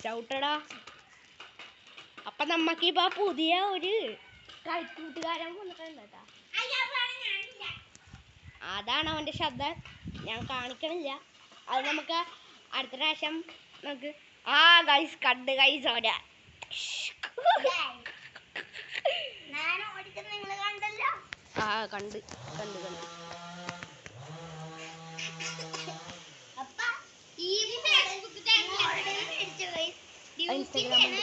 ചവിട്ടടാ. അപ്പൊ നമ്മക്കിപ്പോ പുതിയ ഒരു കളിക്കൂട്ടുകാരൻ വന്നിട്ടുണ്ട് കേട്ടാ. അതാണ് അവന്റെ ശബ്ദം, ഞാൻ കാണിക്കണില്ല. അത് നമുക്ക് അടുത്ത പ്രാവശ്യം നമുക്ക് ഗൈസ് കണ്ട് ഗൈസ് ഓടാ. കണ്ട് കണ്ട് കണ്ട് ഇൻസ്റ്റാഗ്രാമിൽ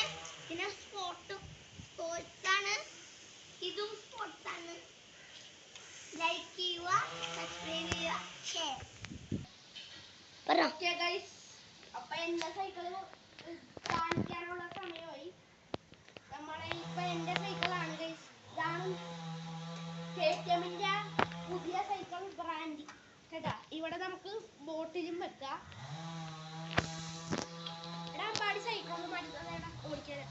ലൈക്ക് ചെയ്യുക, സബ്സ്ക്രൈബ് ചെയ്യുക, ഷെയർ. ഓക്കേ ഗൈസ്, അപ്പൊ എന്റെ സൈക്കിള് കാണിക്കാനുള്ള സമയമായി. നമ്മളെ ഇപ്പൊ എന്റെ സൈക്കിളാണ് ഗൈസ്. ഇതാണ് KTMന്റെ പുതിയ സൈക്കിൾ ബ്രാൻഡ് കേട്ടാ. ഇവിടെ നമുക്ക് ബോട്ടിലും വെക്കാം. എടാ പാടി സൈക്കിൾ ഒന്ന് പഠിക്കാ ഓടിക്കാൻ.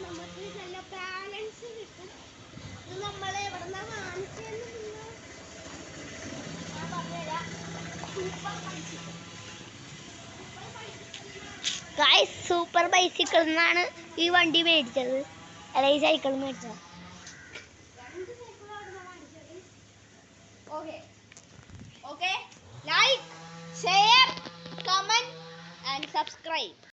നമുക്ക് നല്ല ബാലൻസ് കിട്ടും. ഇത് നമ്മൾ എവിടെന്നാ വാങ്ങിച്ചതെന്ന് ഞാൻ പറഞ്ഞുതരാം. സൂപ്പർ ബൈസിക്കിൾ എന്നാണ് ഈ വണ്ടി മേടിച്ചത്, അല്ല ഈ സൈക്കിൾ മേടിച്ചത്. Okay, like, share, comment and subscribe.